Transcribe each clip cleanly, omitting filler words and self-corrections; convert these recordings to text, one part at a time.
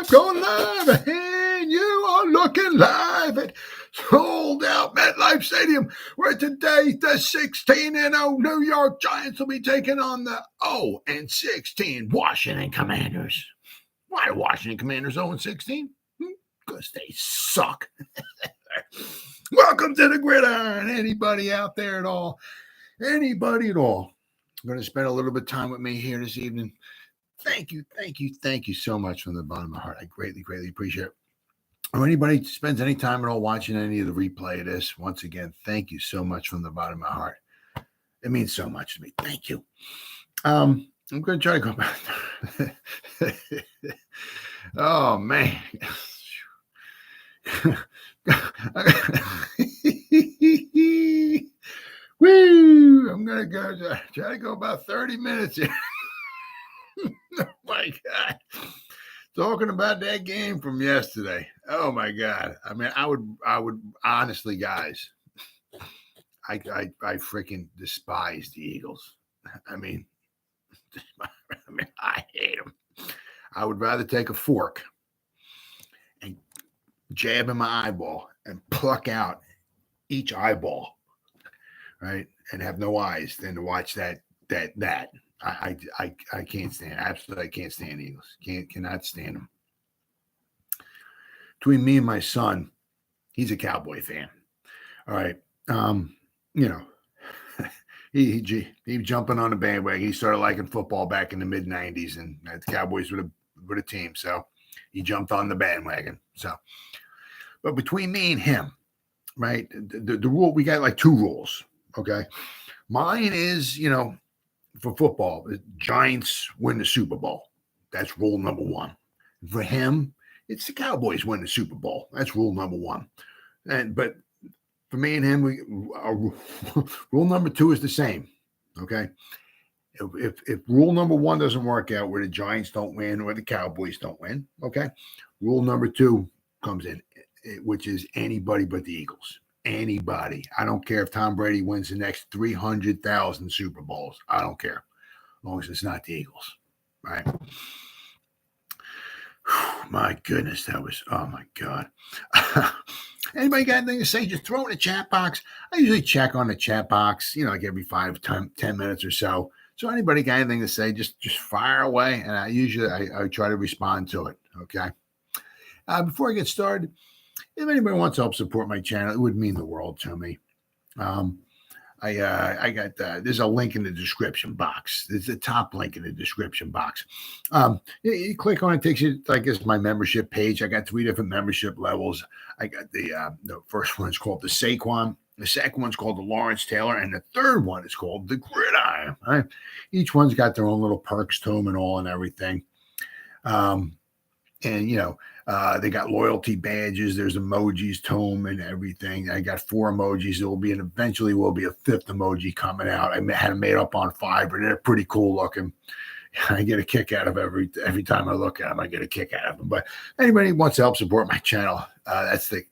Going live, and you are looking live at sold out MetLife Stadium, where today the 16-0 New York Giants will be taking on the 0-16 Washington Commanders. Why are Washington Commanders 0-16? Because they suck. Welcome to the Gridiron. Anybody out there at all? Anybody at all? I'm going to spend a little bit of time with me here this evening. Thank you so much from the bottom of my heart. I greatly appreciate it. Or anybody spends any time at all watching any of the replay of this, once again, thank you so much from the bottom of my heart. It means so much to me. Thank you. I'm going to try to go back. Oh, man. Woo! I'm going to try to go about 30 minutes here. Oh my God. Talking about that game from yesterday. Oh my God. I mean, I would honestly, guys, I freaking despise the Eagles. I mean, I hate them. I would rather take a fork and jab in my eyeball and pluck out each eyeball, right? And have no eyes than to watch that. I can't stand it. Absolutely, I can't stand Eagles. Cannot stand them. Between me and my son, he's a Cowboy fan. All right. He jumping on the bandwagon. He started liking football back in the mid-90s, and the Cowboys were a team. So he jumped on the bandwagon. So, but between me and him, right, the rule, we got like two rules. Okay. Mine is, for football, the Giants win the Super Bowl. That's rule number one. For him, it's the Cowboys win the Super Bowl. That's rule number one. But for me and him, rule number two is the same. Okay. If rule number one doesn't work out, where the Giants don't win or the Cowboys don't win, okay, rule number two comes in, which is anybody but the Eagles. Anybody. I don't care if Tom Brady wins the next 300,000 Super Bowls. I don't care. As long as it's not the Eagles. Right? My goodness, oh my God. Anybody got anything to say? Just throw in the chat box. I usually check on the chat box, like every 10 minutes or so. So anybody got anything to say, just fire away. And I try to respond to it. Okay. Before I get started, if anybody wants to help support my channel, it would mean the world to me. I got there's a link in the description box. There's the top link in the description box. You click on it, takes you, I guess, my membership page. I got 3 different membership levels. I got the first one's called the Saquon. The second one's called the Lawrence Taylor, and the third one is called the Gridiron. Right? Each one's got their own little perks to them and all and everything. They got loyalty badges. There's emojis to them and everything. I got 4 emojis. Eventually will be a 5th emoji coming out. I had them made up on Fiverr. They're pretty cool looking. I get a kick out of every time I look at them. I get a kick out of them. But anybody who wants to help support my channel, that's the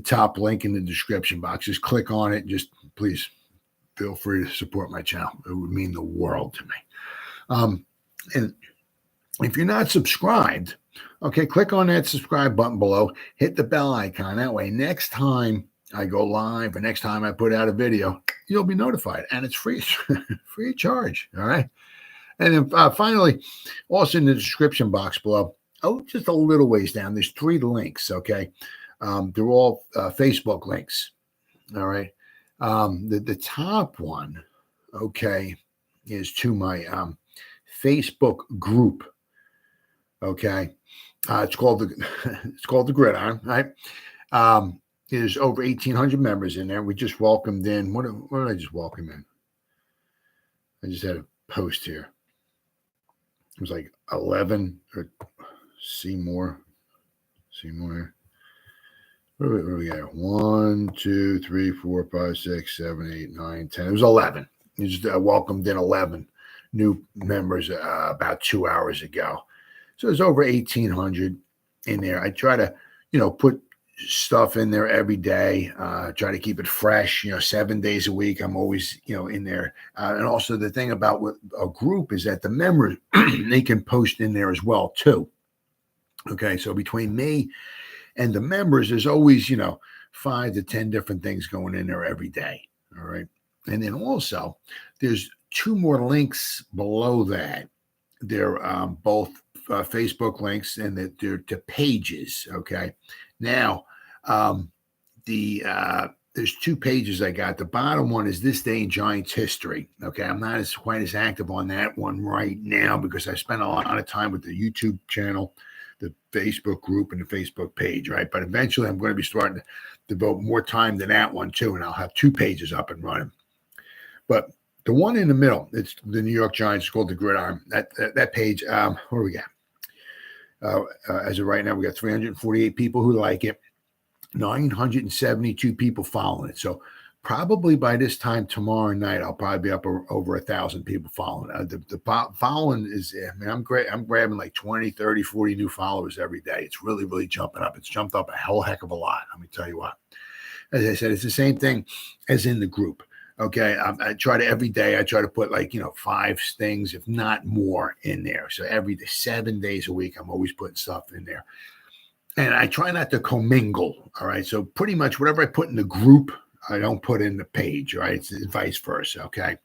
top link in the description box. Just click on it. Just please feel free to support my channel. It would mean the world to me. And if you're not subscribed, okay, click on that subscribe button below. Hit the bell icon. That way, next time I go live or next time I put out a video, you'll be notified. And it's free, free of charge. All right. And then finally, also in the description box below, just a little ways down, there's 3 links. Okay. They're all Facebook links. All right. The top one, okay, is to my Facebook group. Okay. It's called the Gridiron, right? There's over 1,800 members in there. We just welcomed in. What did I just welcome in? I just had a post here. It was like 11 or see more here. What do we got? 1, 2, 3, 4, 5, 6, 7, 8, 9, 10. It was 11. You just welcomed in 11 new members about 2 hours ago. So there's over 1,800 in there. I try to, put stuff in there every day. Try to keep it fresh. 7 days a week. I'm always, in there. And also the thing about a group is that the members they can post in there as well too. Okay, so between me and the members, there's always, 5 to 10 different things going in there every day. All right. And then also, there's 2 more links below that. They're both Facebook links, and they're to pages. Okay. Now, there's 2 pages I got. The bottom one is This Day in Giants History. Okay. I'm not quite as active on that one right now because I spent a lot of time with the YouTube channel, the Facebook group, and the Facebook page, right? But eventually I'm going to be starting to devote more time to that one too, and I'll have 2 pages up and running. But the one in the middle, it's the New York Giants, called the Gridiron. That page, what do we got? As of right now, we got 348 people who like it, 972 people following it. So probably by this time tomorrow night, I'll probably be up over 1,000 people following. The following is, I'm great. I'm grabbing like 20, 30, 40 new followers every day. It's really, really jumping up. It's jumped up a hell heck of a lot. Let me tell you what. As I said, it's the same thing as in the group. Okay. I try to every day, I try to put 5 things, if not more, in there. So every day, 7 days a week, I'm always putting stuff in there. And I try not to commingle. All right. So pretty much whatever I put in the group, I don't put in the page, right? It's vice versa, okay?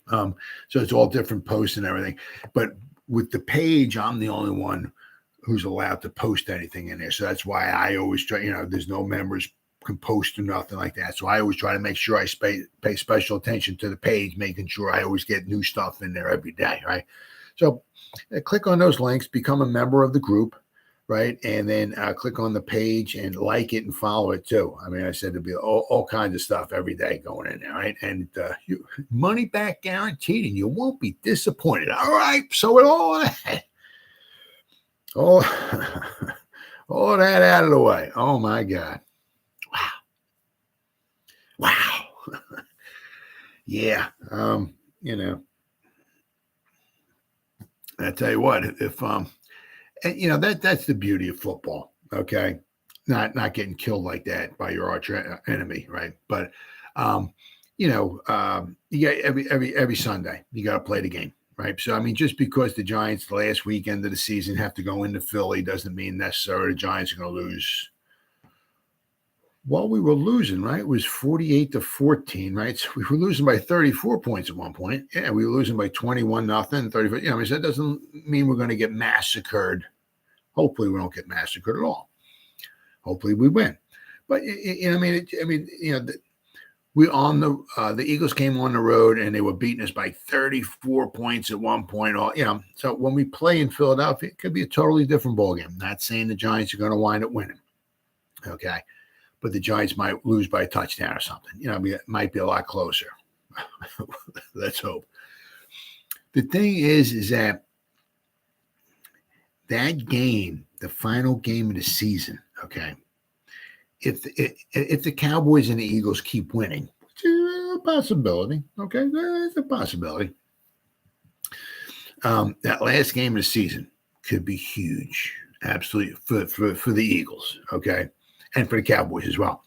So it's all different posts and everything. But with the page, I'm the only one who's allowed to post anything in there. So that's why I always try, there's no members can post or nothing like that. So I always try to make sure I pay special attention to the page, making sure I always get new stuff in there every day, right? So click on those links, become a member of the group, right? And then click on the page and like it and follow it too. I mean, I said there'd be all kinds of stuff every day going in there, right? And money back guaranteed, and you won't be disappointed. All right. So with all that, all that out of the way. Oh my God. Wow. Yeah. I tell you what, if and that's the beauty of football, okay? Not getting killed like that by your arch enemy, right? But you got every Sunday you got to play the game, right? So I mean, just because the Giants the last weekend of the season have to go into Philly doesn't mean necessarily the Giants are going to lose. Well, we were losing, right? It was 48-14, right? So we were losing by 34 points at one point. Yeah, we were losing by 21-0, 34. So that doesn't mean we're going to get massacred. Hopefully, we don't get massacred at all. Hopefully, we win. But we on the Eagles came on the road and they were beating us by 34 points at one point. So when we play in Philadelphia, it could be a totally different ballgame. Not saying the Giants are going to wind up winning. Okay. But the Giants might lose by a touchdown or something. It might be a lot closer. Let's hope. The thing is that game, the final game of the season, okay, if the Cowboys and the Eagles keep winning, which is a possibility, okay, it's a possibility. That last game of the season could be huge, absolutely, for the Eagles, okay? And for the Cowboys as well.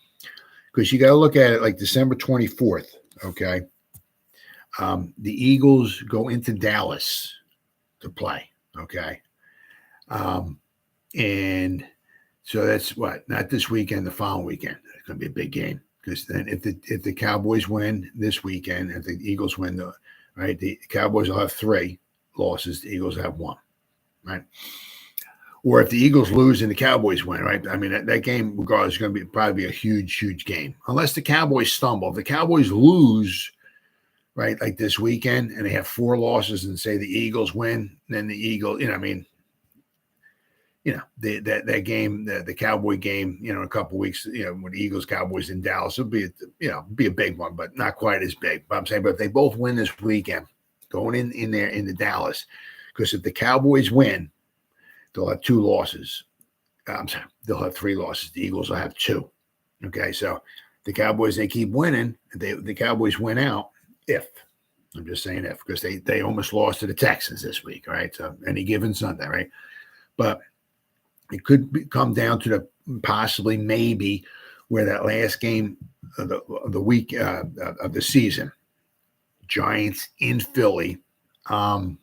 Because you got to look at it like December 24th, okay? The Eagles go into Dallas to play, okay? And so that's not this weekend, the following weekend. It's going to be a big game. Because then if the Cowboys win this weekend, if the Eagles win, the Cowboys will have 3 losses. The Eagles have 1, right? Or if the Eagles lose and the Cowboys win, right? I mean, that game, regardless, is going to probably be a huge, huge game. Unless the Cowboys stumble. If the Cowboys lose, right, like this weekend, and they have 4 losses and say the Eagles win, then the Eagles, that game, the Cowboy game, in a couple of weeks, when the Eagles, Cowboys in Dallas, it'll be, be a big one, but not quite as big. But I'm saying, but if they both win this weekend, going in there into Dallas, because if the Cowboys win, they'll have 2 losses. I'm sorry, they'll have 3 losses. The Eagles will have 2. Okay, so the Cowboys, they keep winning. The Cowboys win out I'm just saying if, because they almost lost to the Texans this week, right? So any given Sunday, right? But it could come down to the possibly maybe where that last game of the week of the season, Giants in Philly. Wow.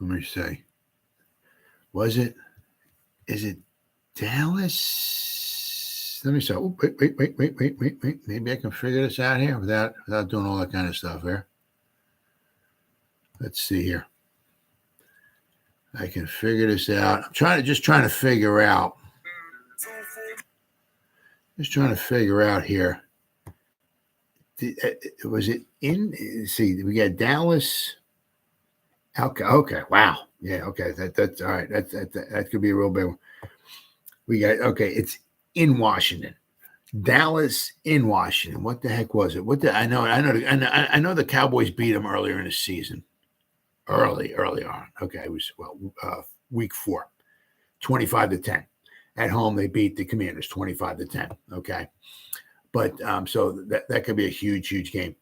Let me see. Is it Dallas? Let me see. Oh, wait. Maybe I can figure this out here without doing all that kind of stuff here. Let's see here. I can figure this out. I'm trying to figure out. Just trying to figure out here. Was it in? See, we got Dallas. Okay. Wow. Yeah. Okay. That's all right. That could be a real big one. We got it's in Washington. Dallas in Washington. What the heck was it? I know the Cowboys beat them earlier in the season. Early on. Okay, it was week 4, 25-10. At home, they beat the Commanders 25-10. Okay, but so that could be a huge game.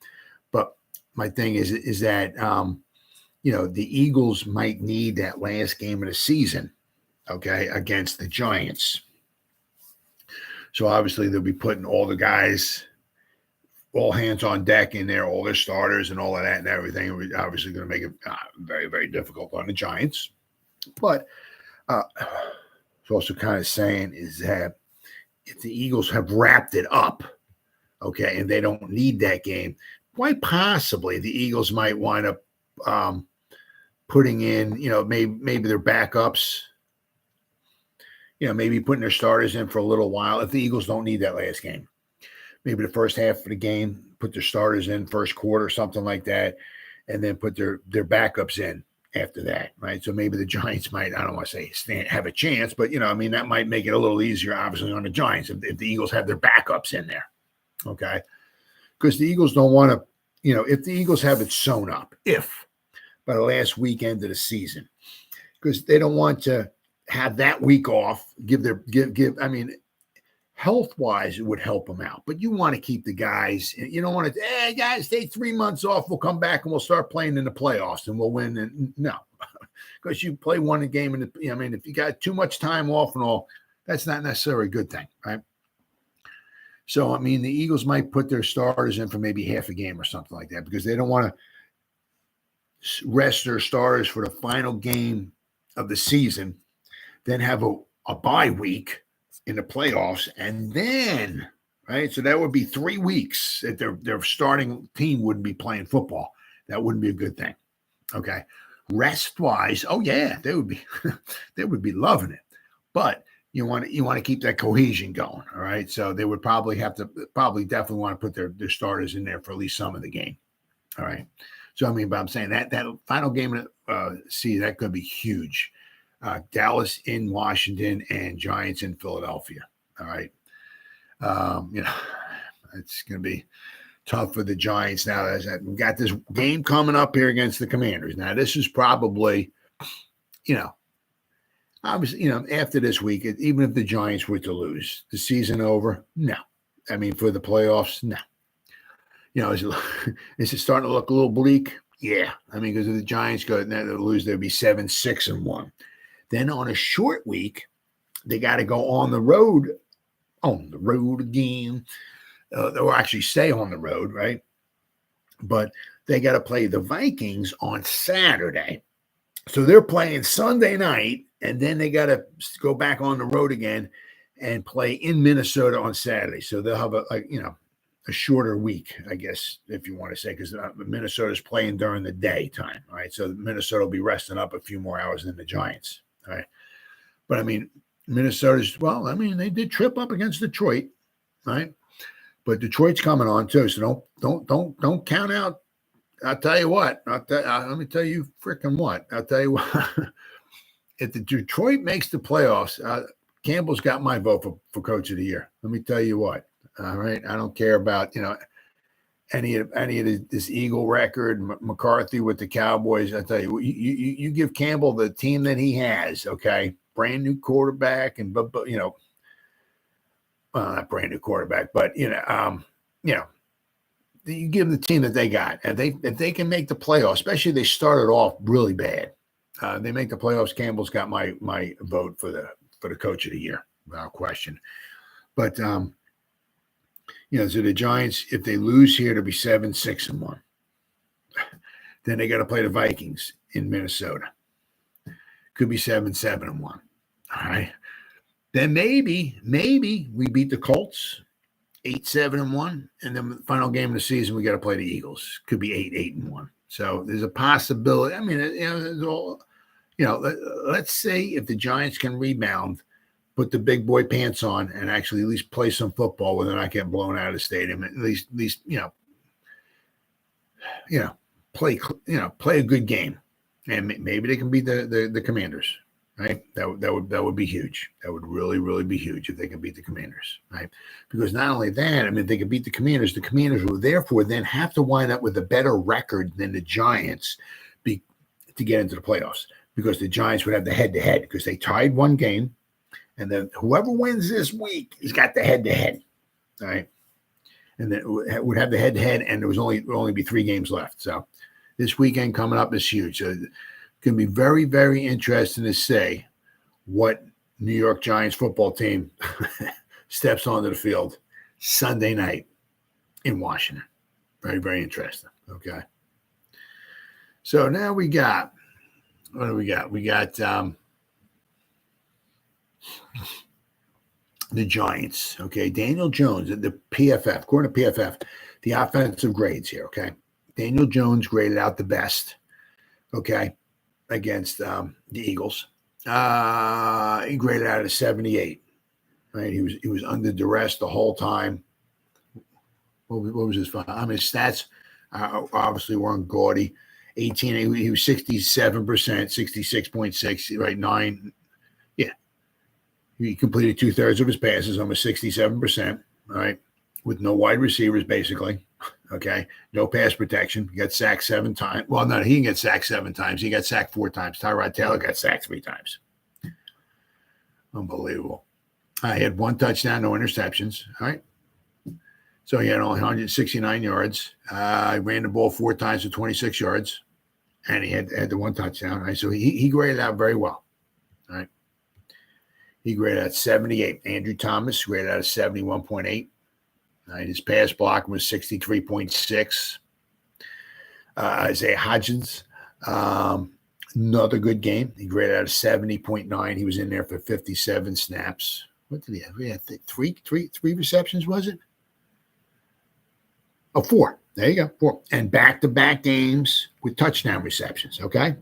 But my thing is that the Eagles might need that last game of the season, okay, against the Giants. So obviously they'll be putting all the guys, all hands on deck in there, all their starters and all of that and everything. We're obviously going to make it very, very difficult on the Giants. But it's also kind of saying is that if the Eagles have wrapped it up, okay, and they don't need that game, quite possibly the Eagles might wind up putting in, maybe their backups, maybe putting their starters in for a little while if the Eagles don't need that last game. Maybe the first half of the game, put their starters in first quarter, something like that, and then put their backups in after that, right? So maybe the Giants might, I don't want to say have a chance, but, that might make it a little easier, obviously, on the Giants if the Eagles have their backups in there, okay? Because the Eagles don't want to, if the Eagles have it sewn up, by the last weekend of the season, because they don't want to have that week off, health-wise, it would help them out. But you want to keep the guys. You don't want to, hey, guys, take 3 months off. We'll come back and we'll start playing in the playoffs and we'll win. And no, because you play one game. If you got too much time off and all, that's not necessarily a good thing, right? So, the Eagles might put their starters in for maybe half a game or something like that because they don't want to rest their starters for the final game of the season, then have a bye week in the playoffs, and then, right? So that would be 3 weeks that their starting team wouldn't be playing football. That wouldn't be a good thing. Okay. Rest-wise, oh yeah, they would be loving it. But you want to keep that cohesion going. All right. So they would probably definitely want to put their starters in there for at least some of the game. All right. So but I'm saying that final game that could be huge. Dallas in Washington and Giants in Philadelphia. All right. It's going to be tough for the Giants now. We've got this game coming up here against the Commanders. Now, this is probably, obviously, after this week, even if the Giants were to lose, the season over? No. For the playoffs? No. Is it starting to look a little bleak? Yeah. Because if the Giants go lose, they'll be 7-6-1. Then on a short week, they got to go on the road again. They'll actually stay on the road, right? But they got to play the Vikings on Saturday. So they're playing Sunday night, and then they got to go back on the road again and play in Minnesota on Saturday. So they'll have a shorter week, I guess, if you want to say, because Minnesota's playing during the daytime, right? So Minnesota will be resting up a few more hours than the Giants. All right. But Minnesota's, they did trip up against Detroit, right? But Detroit's coming on too. So don't count out. I'll tell you what. Let me tell you freaking what. I'll tell you what. If the Detroit makes the playoffs, Campbell's got my vote for Coach of the Year. Let me tell you what. All right. I don't care about, any of this Eagle record, McCarthy with the Cowboys. I tell you, you give Campbell the team that he has, okay, brand new quarterback, and not brand new quarterback, but you give them the team that they got, and if they can make the playoffs, especially if they started off really bad, they make the playoffs. Campbell's got my vote for the Coach of the Year, without question. But so the Giants, if they lose here, to be 7-6-1. Then they got to play the Vikings in Minnesota. Could be 7-7-1. All right. Then maybe we beat the Colts 8-7-1, and then the final game of the season we got to play the Eagles. Could be 8-8-1. So there's a possibility. I mean, there's all, let's say if the Giants can rebound, put the big boy pants on, and actually at least play some football where they're not getting blown out of the stadium. At least play a good game, and maybe they can beat the Commanders. Right, that would be huge. That would really, really be huge if they can beat the Commanders, right? Because not only that, I mean, if they can beat the Commanders will therefore then have to wind up with a better record than the Giants to get into the playoffs. Because the Giants would have the head-to-head because they tied one game, and then whoever wins this week has got the head-to-head, right? And then it would have the head-to-head, and there would only be 3 games left. So this weekend coming up is huge. So going to be very, very interesting to say what New York Giants football team steps onto the field Sunday night in Washington. Very, very interesting. Okay. So now what do we got? We got the Giants. Okay. Daniel Jones, the PFF, according to PFF, the offensive grades here. Okay. Daniel Jones graded out the best. Okay. Against the Eagles. He graded out a 78. Right, he was under duress the whole time. What was his fun? I mean, his stats obviously weren't gaudy. 18, he was 67%, 66.6, right? 9. Yeah, he completed 2/3 of his passes, almost 67%. Right, with no wide receivers, basically. Okay, no pass protection. He got sacked 7 times. Well, no, he didn't get sacked 7 times. He got sacked 4 times. Tyrod Taylor got sacked 3 times. Unbelievable. He had 1 touchdown, no interceptions. All right. So he had only 169 yards. He ran the ball 4 times for 26 yards, and he had the 1 touchdown. Right. So he graded out very well. All right. He graded out 78. Andrew Thomas graded out a 71.8. His pass block was 63.6. Isaiah Hodgins, another good game. He graded out a 70.9. He was in there for 57 snaps. What did he have? We had three receptions, was it? Oh, 4. There you go, 4. And back-to-back games with touchdown receptions, okay?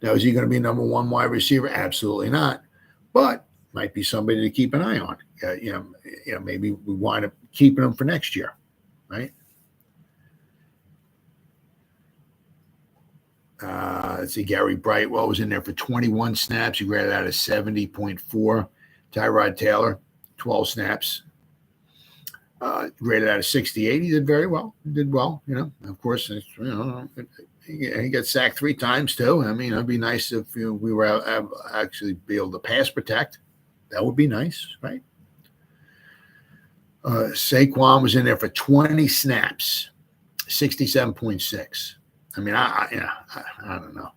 Now, is he going to be number 1 wide receiver? Absolutely not. But might be somebody to keep an eye on. Maybe we wind up keeping him for next year, right? Let's see. Gary Brightwell was in there for 21 snaps. He graded out a 70.4. Tyrod Taylor, 12 snaps. Graded out a 68. He did very well. He did well. Of course, he got sacked 3 times too. I mean, it'd be nice if we were actually be able to pass protect. That would be nice, right? Saquon was in there for 20 snaps, 67.6. I mean, I don't know.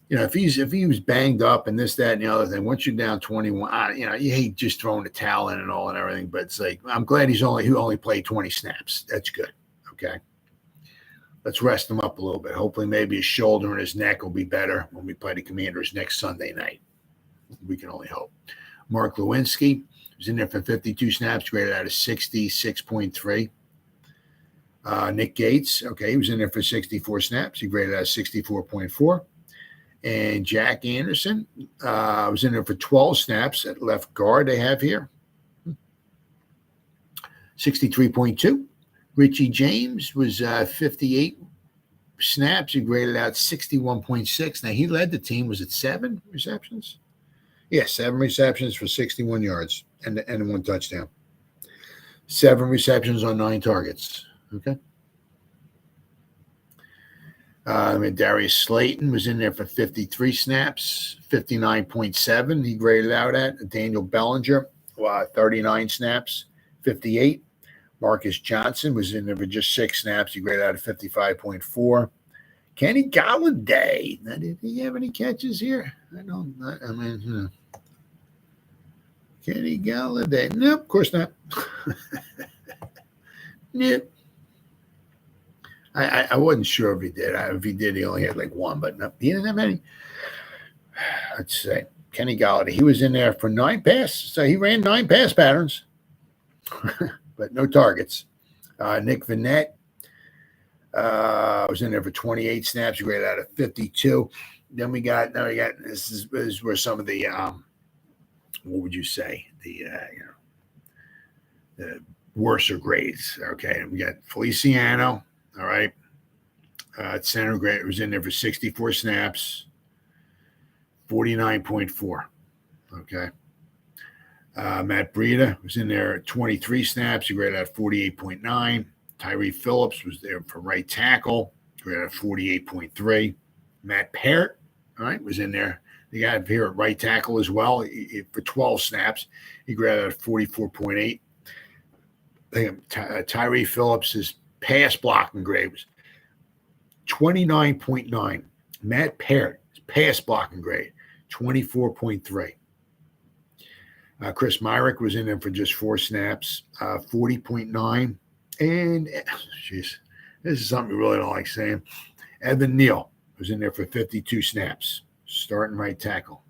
If he was banged up and this, that, and the other thing, once you're down 21, you hate just throwing the towel in and all and everything. But it's like, I'm glad he only played 20 snaps. That's good. Okay. Let's rest him up a little bit. Hopefully, maybe his shoulder and his neck will be better when we play the Commanders next Sunday night. We can only hope. Mark Lewinsky was in there for 52 snaps, graded out of 66.3. Nick Gates, okay, he was in there for 64 snaps. He graded out 64.4. And Jack Anderson was in there for 12 snaps at left guard, they have here. 63.2. Richie James was 58 snaps. He graded out 61.6. Now, he led the team. Was it 7 receptions? Yeah, 7 receptions for 61 yards and 1 touchdown. 7 receptions on 9 targets. Okay. Darius Slayton was in there for 53 snaps, 59.7. He graded out at. Daniel Bellinger, 39 snaps, 58. Marcus Johnson was in there for just 6 snaps. He graded out at 55.4. Kenny Golladay. Now, did he have any catches here? Kenny Golladay. No, of course not. Nope. I wasn't sure if he did. If he did, he only had like 1, but no, he didn't have any. let's say Kenny Golladay. He was in there for 9 passes. So he ran 9 pass patterns, but no targets. Nick Vannett was in there for 28 snaps. He graded out of 52. Then we got this is where some of the what would you say, the worser grades. Okay, we got Feliciano. All right, at center grade was in there for 64 snaps, 49.4. Okay. Matt Breida was in there at 23 snaps. He graded out 48.9. Tyree Phillips was there for right tackle. Graded out 48.3. Matt Parrott, all right, was in there. They got here at right tackle as well for 12 snaps. He graded out 44.8. Tyree Phillips' pass blocking grade was 29.9. Matt Parrott's pass blocking grade, 24.3. Chris Myrick was in there for just 4 snaps, 40.9. And, jeez, this is something we really don't like saying. Evan Neal was in there for 52 snaps, starting right tackle.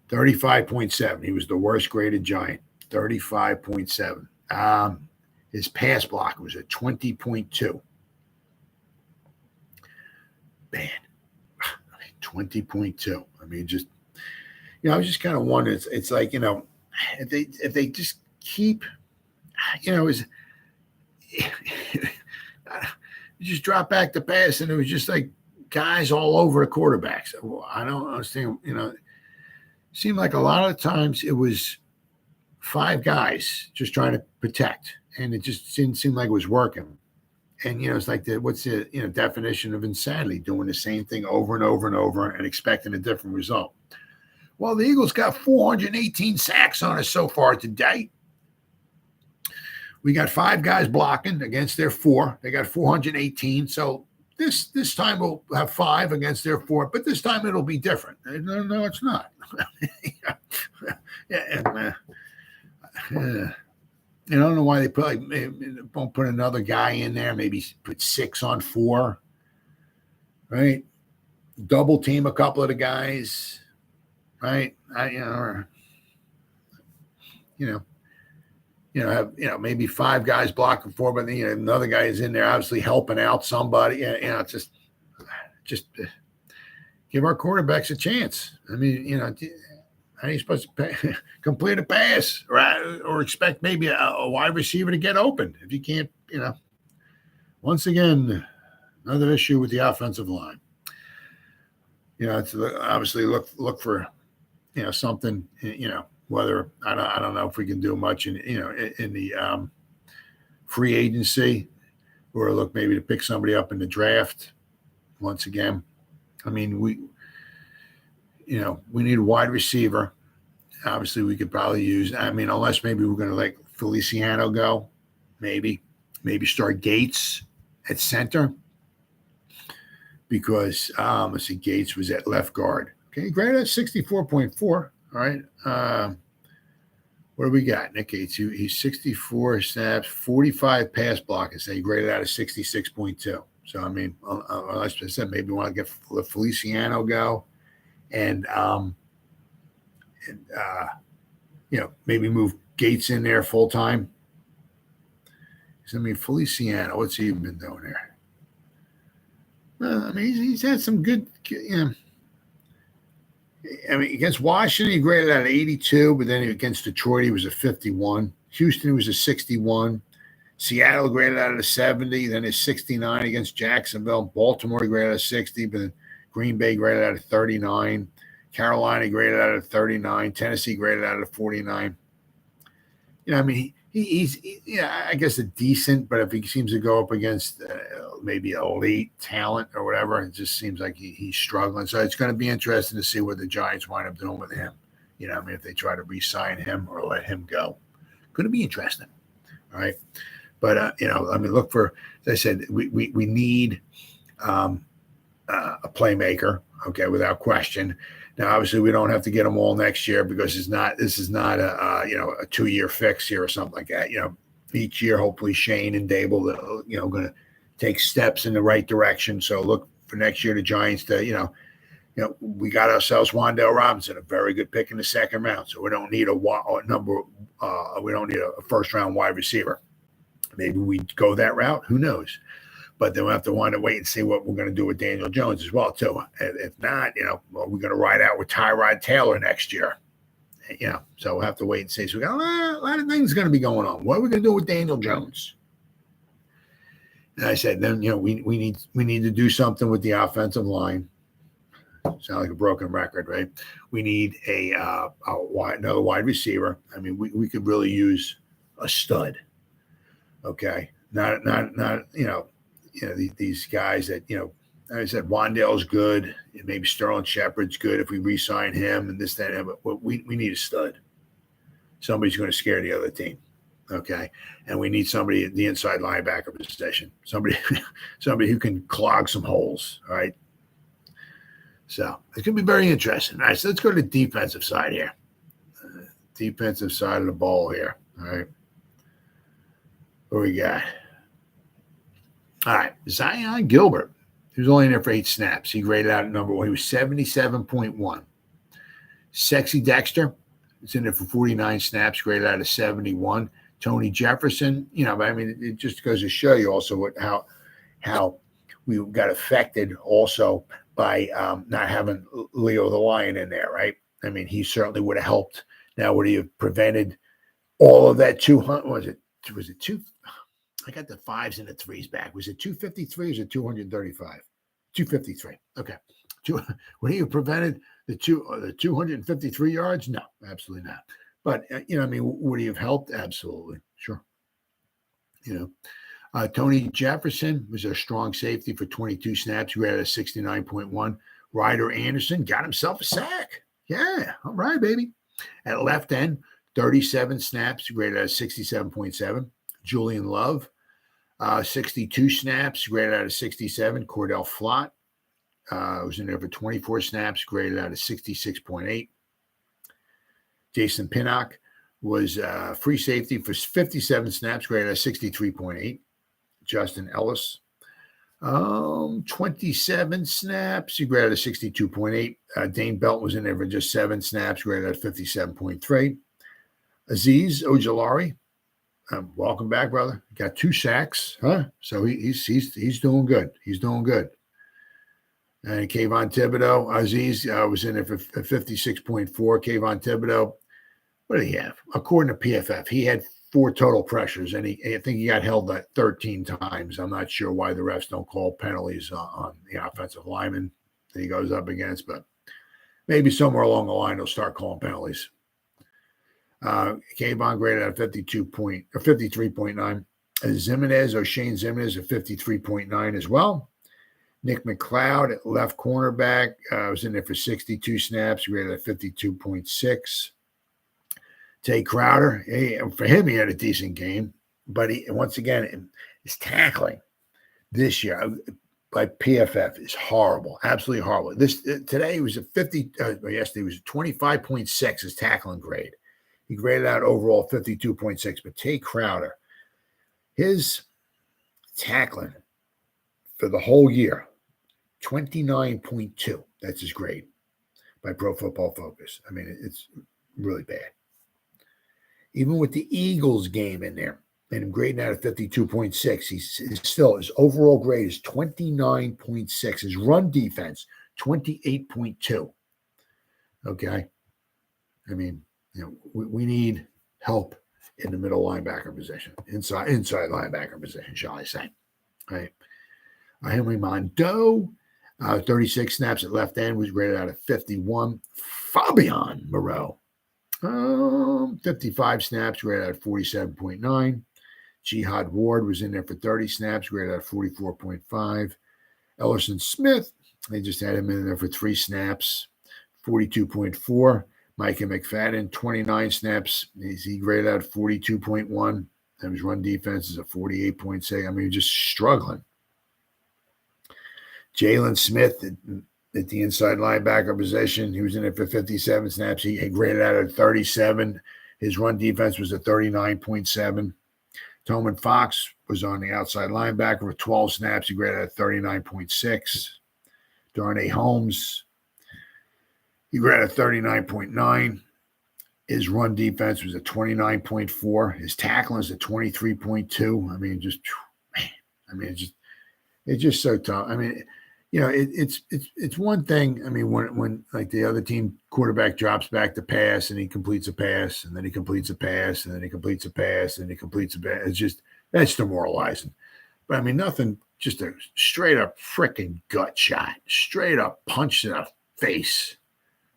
35.7. He was the worst graded Giant, 35.7. His pass block was at 20.2. Man, 20.2. I mean, just, I was just kind of wondering. It's like, if they just keep, is you just drop back the pass, and it was just like guys all over the quarterbacks. Well, I don't understand. It seemed like a lot of the times it was 5 guys just trying to protect, and it just didn't seem like it was working. And it's like what's the definition of insanity? Doing the same thing over and over and over and expecting a different result. Well, the Eagles got 418 sacks on us so far today. We got 5 guys blocking against their 4. They got 418. So this time we'll have 5 against their 4, but this time it'll be different. No, it's not. I don't know why they won't put another guy in there. Maybe put 6 on 4, right? Double team a couple of the guys. Right, have maybe 5 guys blocking 4, but then another guy is in there, obviously helping out somebody. Just give our quarterbacks a chance. I mean, how are you supposed to complete a pass, right? Or expect maybe a wide receiver to get open if you can't? Once again, another issue with the offensive line. It's obviously look for. Something, whether I don't know if we can do much in the free agency, or look maybe to pick somebody up in the draft. Once again, I mean, we need a wide receiver. Obviously, we could probably use, unless maybe we're going to let Feliciano go, maybe start Gates at center, because let's see, Gates was at left guard. Okay, graded at 64.4. All right. What do we got? Nick Gates, he's 64 snaps, 45 pass block, and say he graded out of 66.2. So, unless I said maybe we want to get Feliciano go and maybe move Gates in there full time. Feliciano, what's he been doing there? Well, he's had some good, against Washington, he graded out of 82, but then against Detroit, he was a 51. Houston, he was a 61. Seattle graded out of a 70, then a 69 against Jacksonville. Baltimore graded out of 60, but then Green Bay graded out of 39. Carolina graded out of 39. Tennessee graded out of 49. He's I guess a decent, but if he seems to go up against maybe elite talent or whatever, it just seems like he's struggling. So it's going to be interesting to see what the Giants wind up doing with him. If they try to re-sign him or let him go, going to be interesting. All right, but look for, as I said, we need a playmaker. Okay, without question. Now, obviously, we don't have to get them all next year, because this is not a 2-year fix here or something like that. Each year, hopefully Shane and Dable, going to take steps in the right direction. So look for next year the Giants to we got ourselves Wan'Dale Robinson, a very good pick in the second round. So we don't need we don't need a first round wide receiver. Maybe we go that route. Who knows? But then we'll have to want to wait and see what we're going to do with Daniel Jones as well, too. If not, we're going to ride out with Tyrod Taylor next year. So we'll have to wait and see. So we got a lot of things going to be going on. What are we going to do with Daniel Jones? And I said, then we need to do something with the offensive line. Sound like a broken record, right? We need another wide receiver. I mean, we could really use a stud. Okay, not these guys that like I said, Wan'Dale's good. Maybe Sterling Shepard's good if we re-sign him and this, that, and that. But we need a stud. Somebody's going to scare the other team. Okay, and we need somebody at the inside linebacker position. Somebody who can clog some holes. All right. So it's going to be very interesting. All right, so let's go to the defensive side here. Defensive side of the ball here. All right. What we got? All right, Zion Gilbert. He was only in there for 8 snaps. He graded out at number 1. He was 77.1. Sexy Dexter is in there for 49 snaps, graded out of 71. Tony Jefferson, it just goes to show you also how we got affected also by not having Leo the Lion in there, right? I mean, he certainly would have helped. Now, would he have prevented all of that 200? Was it 2? I got the 5s and the 3s back. Was it 253 or was it 235? 253. Okay. Would he have prevented the 253 yards? No, absolutely not. But, would he have helped? Absolutely. Sure. Tony Jefferson was a strong safety for 22 snaps. He had a 69.1. Ryder Anderson got himself a sack. Yeah. All right, baby. At left end, 37 snaps, graded out of 67.7. Julian Love, 62 snaps, graded out of 67. Cordell Flott was in there for 24 snaps, graded out of 66.8. Jason Pinnock was free safety for 57 snaps, graded out of 63.8. Justin Ellis, 27 snaps, he graded out of 62.8. Dane Belt was in there for just 7 snaps, graded out of 57.3. Azeez Ojulari, welcome back, brother. Got 2 sacks, huh? So he's doing good. He's doing good. And Kayvon Thibodeau, Azeez was in there for 56.4. Kayvon Thibodeau, what did he have? According to PFF, he had 4 total pressures, and I think he got held 13 times. I'm not sure why the refs don't call penalties on the offensive lineman that he goes up against, but maybe somewhere along the line they'll start calling penalties. Kayvon graded at 53.9. Oshane Ximines at 53.9 as well. Nick McLeod at left cornerback was in there for 62 snaps, graded at 52.6. Tay Crowder, for him, he had a decent game, but once again, his tackling this year by PFF is horrible, absolutely horrible. Today he was a 50. Yesterday was 25.6 his tackling grade. He graded out overall 52.6. But Tay Crowder, his tackling for the whole year, 29.2. That's his grade by Pro Football Focus. I mean, it's really bad. Even with the Eagles game in there, and him grading out at 52.6, his overall grade is 29.6. His run defense, 28.2. Okay. I mean, we need help in the middle linebacker position, inside linebacker position, shall I say. All right. Henry Mondeau, 36 snaps at left end, was graded out of 51. Fabian Moreau, 55 snaps, graded out of 47.9. Jihad Ward was in there for 30 snaps, graded out of 44.5. Ellerson Smith, they just had him in there for 3 snaps, 42.4. Micah McFadden, 29 snaps. He graded out 42.1. And his run defense is a 48.6. I mean, just struggling. Jalen Smith at the inside linebacker position, he was in it for 57 snaps. He graded out at 37. His run defense was a 39.7. Toman Fox was on the outside linebacker with 12 snaps. He graded out at 39.6. Darnay Holmes He ran a 39.9. His run defense was a 29.4. His tackling is a 23.2. I mean, it's just so tough. I mean, it's one thing. I mean, when like the other team quarterback drops back to pass and he completes a pass and then he completes a pass and then he completes a pass and he completes a pass. That's demoralizing. But I mean, nothing, just a straight up freaking gut shot, straight up punch in the face,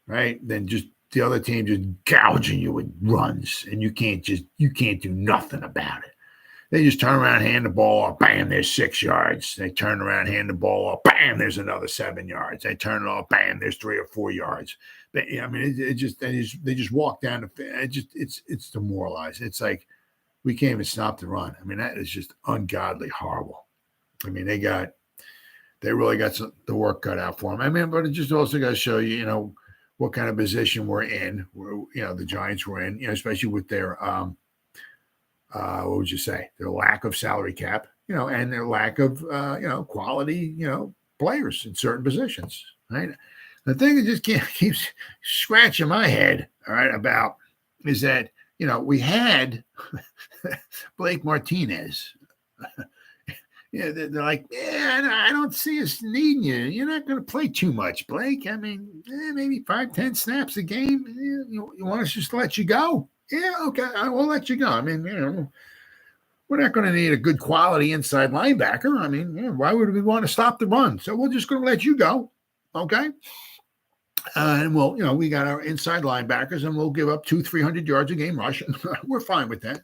right? Then just the other team just gouging you with runs and you can't do nothing about it. They just turn around, hand the ball off, bam, there's 6 yards. They turn around, hand the ball off, bam, there's another 7 yards. They turn it off, bam, there's 3 or 4 yards. I mean, they just walk down the. It's demoralizing. It's like we can't even stop the run. I mean, that is just ungodly horrible. I mean, they really got the work cut out for them. I mean, but it just also got to show you, what kind of position we're in. The Giants were in, especially with their what would you say? Their lack of salary cap, and their lack of, quality, players in certain positions, right? The thing that just keeps scratching my head, all right, about is that, we had Blake Martinez. They're like, I don't see us needing you. You're not going to play too much, Blake. I mean, maybe 5-10 snaps a game. You want us just to let you go? Yeah, okay, I will let you go. I mean, we're not going to need a good quality inside linebacker. I mean, why would we want to stop the run? So we're just going to let you go, okay? And we'll, we got our inside linebackers, and we'll give up 200-300 yards a game rushing. We're fine with that.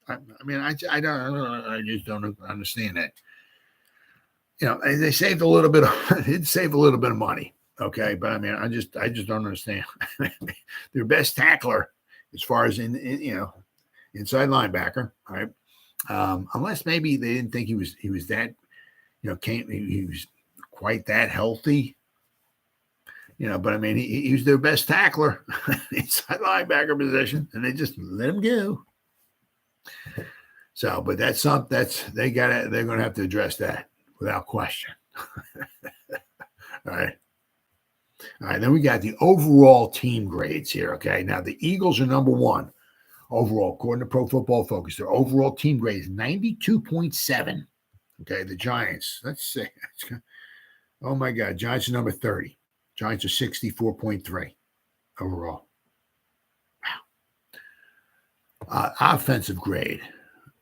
I just don't understand that. They saved a little bit. It saved a little bit of money, okay? But I mean, I just don't understand. Their best tackler, as far as inside linebacker, right? Unless maybe they didn't think he was that, he was quite that healthy, But I mean, he was their best tackler, inside linebacker position, and they just let him go. So, but they're going to have to address that without question. All right. Then we got the overall team grades here. Okay. Now the Eagles are number 1 overall, according to Pro Football Focus. Their overall team grade is 92.7. Okay. The Giants, let's see. Oh my God. Giants are number 30. Giants are 64.3 overall. Wow. Offensive grade.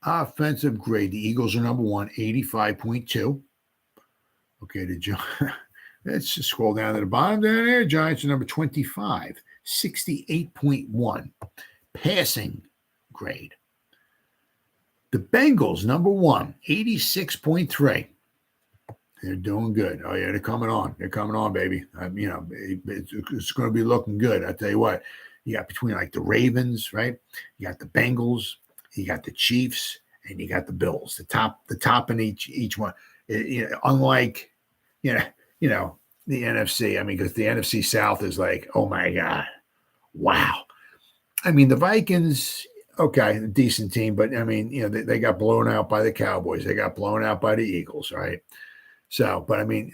The Eagles are number 1, 85.2. Okay. Let's just scroll down to the bottom down there. Giants are number 25, 68.1. Passing grade. The Bengals, number 1, 86.3. They're doing good. Oh, yeah, they're coming on. They're coming on, baby. It's going to be looking good. I tell you what, you got between like the Ravens, right? You got the Bengals, you got the Chiefs, and you got the Bills. The top in each one. Unlike, the NFC. I mean, because the NFC South is like, oh my God, wow. I mean, the Vikings, okay, a decent team, but I mean, they got blown out by the Cowboys. They got blown out by the Eagles, right? So, but I mean,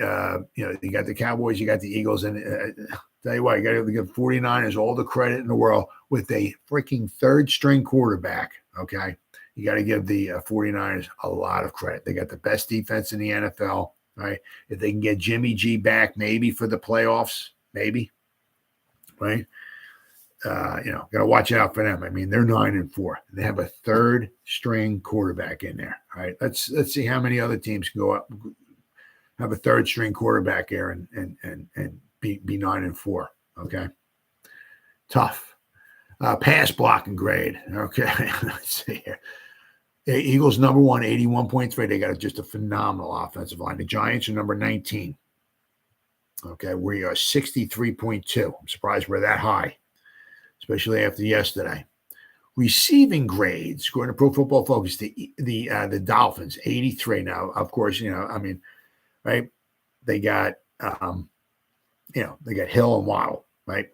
you got the Cowboys, you got the Eagles, and tell you what, you got to give 49ers all the credit in the world with a freaking third string quarterback. Okay. You got to give the 49ers a lot of credit. They got the best defense in the NFL, right? If they can get Jimmy G back, maybe for the playoffs, maybe, right? Got to watch out for them. I mean, they're 9-4. They have a third string quarterback in there. All right. Let's see how many other teams can go up, have a third string quarterback there and be 9-4. Okay. Tough. Pass blocking grade. Okay. Let's see here. The Eagles number 1, 81.3. They got just a phenomenal offensive line. The Giants are number 19. Okay. We are 63.2. I'm surprised we're that high, especially after yesterday. Receiving grades, according to Pro Football Focus, the Dolphins, 83. Now, of course, right? They got, they got Hill and Waddle, right?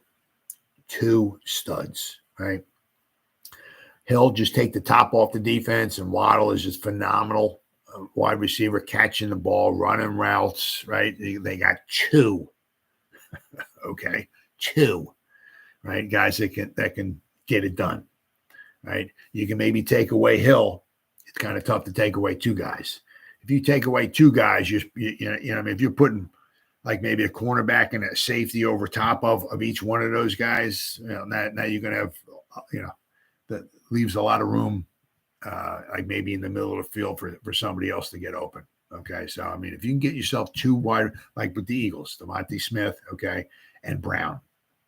2 studs, right? Hill just take the top off the defense, and Waddle is just phenomenal. Wide receiver catching the ball, running routes, right? They got 2. Okay. 2, right? Guys that can get it done, right? You can maybe take away Hill. It's kind of tough to take away 2 guys. If you take away 2 guys, you know, I mean, if you're putting like maybe a cornerback and a safety over top of each one of those guys, you know, now you're going to have, you know, that leaves a lot of room, like maybe in the middle of the field for somebody else to get open. Okay. So, I mean, if you can get yourself 2 wide, like with the Eagles, DeVonta Smith, okay, and Brown,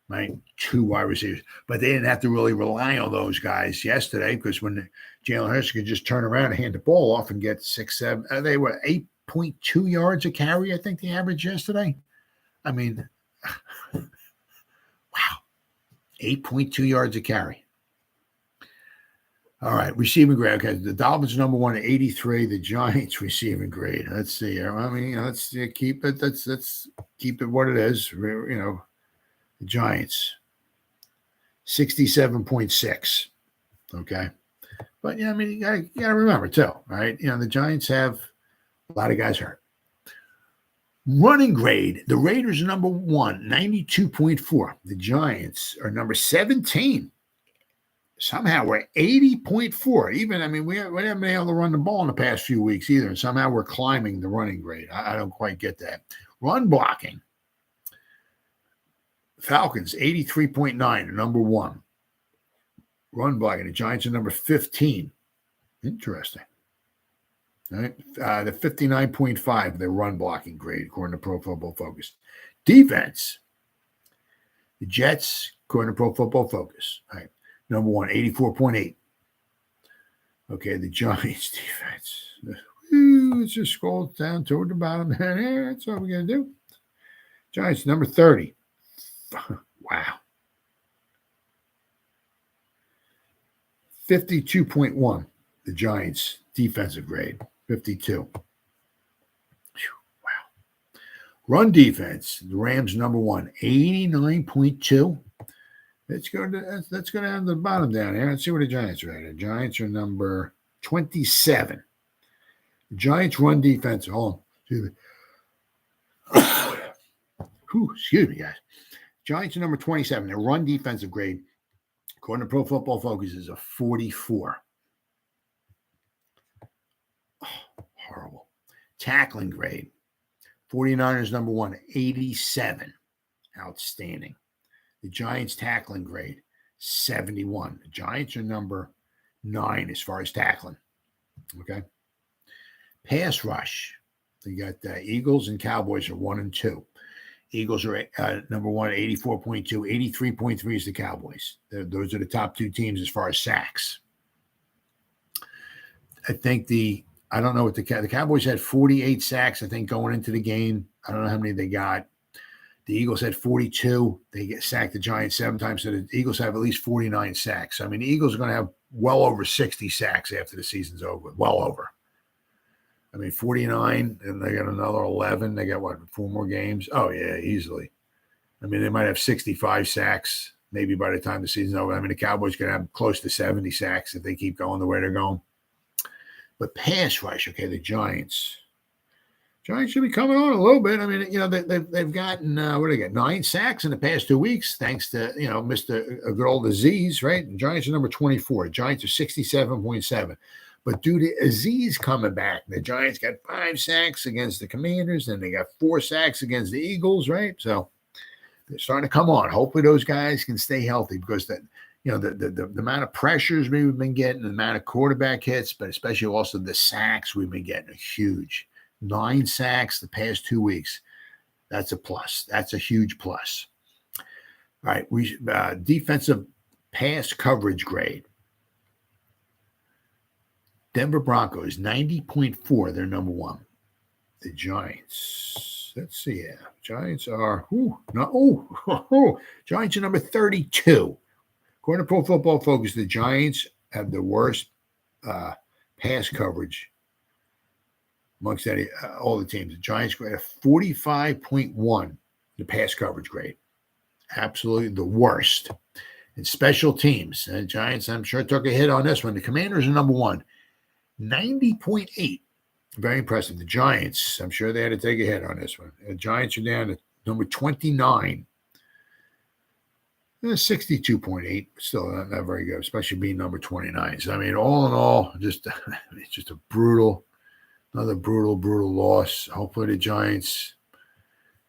right? 2 wide receivers. But they didn't have to really rely on those guys yesterday because when Jalen Hurts could just turn around and hand the ball off and get 6, 7, they were 8.2 yards a carry, I think the average yesterday. I mean, wow, 8.2 yards a carry. All right, receiving grade. Okay, the Dolphins number 1 at 83. The Giants receiving grade. Let's see here. I mean, let's keep it. Let's keep it what it is. You know, the Giants 67.6. Okay, but yeah, I mean, you gotta remember too, right? You know, the Giants have a lot of guys hurt. Running grade. The Raiders are number 1, 92.4. The Giants are number 17. Somehow we're 80.4. Even, I mean, we haven't been able to run the ball in the past few weeks either. And somehow we're climbing the running grade. I don't quite get that. Run blocking. Falcons, 83.9, number 1. Run blocking. The Giants are number 15. Interesting. All right. The 59.5, the run blocking grade, according to Pro Football Focus. Defense. The Jets, according to Pro Football Focus. All right. Number 1, 84.8. Okay, the Giants defense. Let's just scroll down toward the bottom. That's all we're going to do. Giants, number 30. Wow. 52.1. The Giants defensive grade. 52. Whew, wow. Run defense. The Rams, number 1, 89.2. Let's go down to the bottom down here. Let's see where the Giants are at. The Giants are number 27. The Giants run defense. Hold on. Excuse me, guys. Giants are number 27. Their run defensive grade, according to Pro Football Focus, is a 44. Oh, horrible. Tackling grade. 49ers number 1, 87. Outstanding. The Giants tackling grade, 71. The Giants are number 9 as far as tackling. Okay. Pass rush. You got the Eagles and Cowboys are 1 and 2. Eagles are number 1, 84.2. 83.3 is the Cowboys. Those are the top 2 teams as far as sacks. I think I don't know what the Cowboys had 48 sacks, I think, going into the game. I don't know how many they got. The Eagles had 42. They get sacked the Giants 7 times. So the Eagles have at least 49 sacks. I mean, the Eagles are going to have well over 60 sacks after the season's over. Well over. I mean, 49, and they got another 11. They got, 4 more games? Oh, yeah, easily. I mean, they might have 65 sacks maybe by the time the season's over. I mean, the Cowboys could have close to 70 sacks if they keep going the way they're going. But pass rush, okay, the Giants should be coming on a little bit. I mean, you know, they've gotten, what do they got, 9 sacks in the past 2 weeks, thanks to, you know, Mr. Good old Azeez, right? The Giants are number 24. The Giants are 67.7. But due to Azeez coming back, the Giants got 5 sacks against the Commanders, and they got 4 sacks against the Eagles, right? So they're starting to come on. Hopefully those guys can stay healthy because that, you know, the amount of pressures we've been getting, the amount of quarterback hits, but especially also the sacks we've been getting are huge. 9 sacks the past 2 weeks. That's a plus. That's a huge plus. All right. Defensive pass coverage grade. Denver Broncos, 90.4. They're number 1. The Giants. Let's see here. Giants are, Giants are number 32. According to Pro Football Focus, the Giants have the worst pass coverage amongst all the teams. The Giants grade a 45.1, the pass coverage grade. Absolutely the worst. And special teams. The Giants, I'm sure, took a hit on this one. The Commanders are number 1, 90.8. Very impressive. The Giants, I'm sure they had to take a hit on this one. The Giants are down to number 29. 62.8, still not very good, especially being number 29. So, I mean, all in all, just it's just another brutal loss. Hopefully the Giants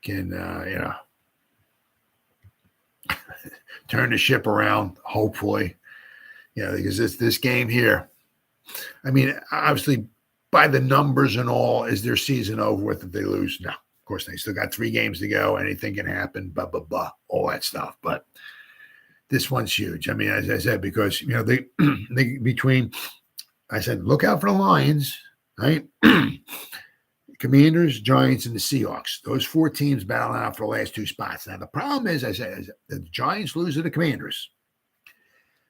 can, turn the ship around, hopefully. Because this game here, I mean, obviously, by the numbers and all, is their season over with if they lose? No, of course, they still got 3 games to go. Anything can happen, all that stuff. But this one's huge. I mean, as I said, because, they I said, look out for the Lions, right? Commanders, Giants, and the Seahawks. Those 4 teams battling out for the last 2 spots. Now, the problem is, I said, is the Giants lose to the Commanders.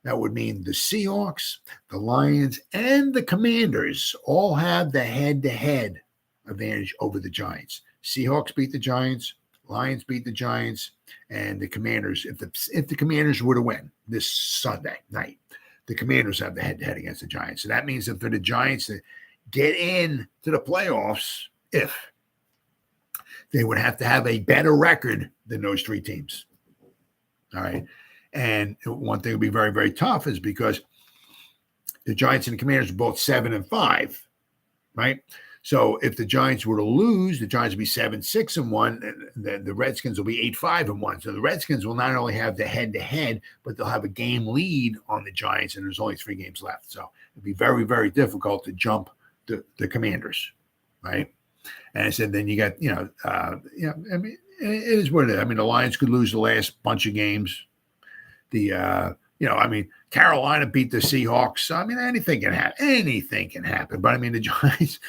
That would mean the Seahawks, the Lions, and the Commanders all have the head-to-head advantage over the Giants. Seahawks beat the Giants, Lions beat the Giants, and the Commanders. If the Commanders were to win this Sunday night, the Commanders have the head-to-head against the Giants. So that means that for the Giants to get in to the playoffs, if they would have to have a better record than those 3 teams. All right. And one thing that would be very, very tough is because the Giants and the Commanders are both 7-5, right? So if the Giants were to lose, the Giants would be 7-6-1, and the Redskins will be 8-5-1. So the Redskins will not only have the head-to-head, but they'll have a game lead on the Giants, and there's only 3 games left. So it'd be very, very difficult to jump the Commanders, right? And I said, then you got, I mean, it is what it is. I mean, the Lions could lose the last bunch of games. Carolina beat the Seahawks. I mean, anything can happen. Anything can happen. But I mean, the Giants,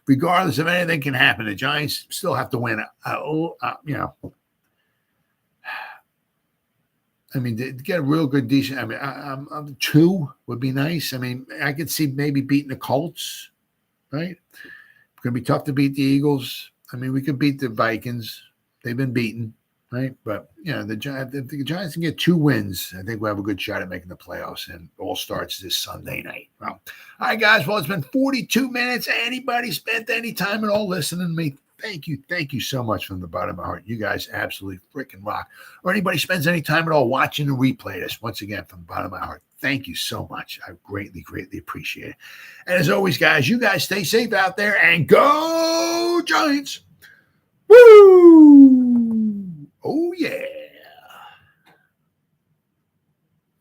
regardless of anything can happen, the Giants still have to win. I mean, to get a real good, decent. I mean, 2 would be nice. I mean, I could see maybe beating the Colts, right? It's going to be tough to beat the Eagles. I mean, we could beat the Vikings. They've been beaten. Right. But, the Giants can get 2 wins. I think we'll have a good shot at making the playoffs, and all starts this Sunday night. Well, all right, guys. Well, it's been 42 minutes. Anybody spent any time at all listening to me? Thank you. Thank you so much from the bottom of my heart. You guys absolutely freaking rock. Or anybody spends any time at all watching the replay this, once again, from the bottom of my heart, thank you so much. I greatly, greatly appreciate it. And as always, guys, you guys stay safe out there and go Giants. Woo! Oh, yeah.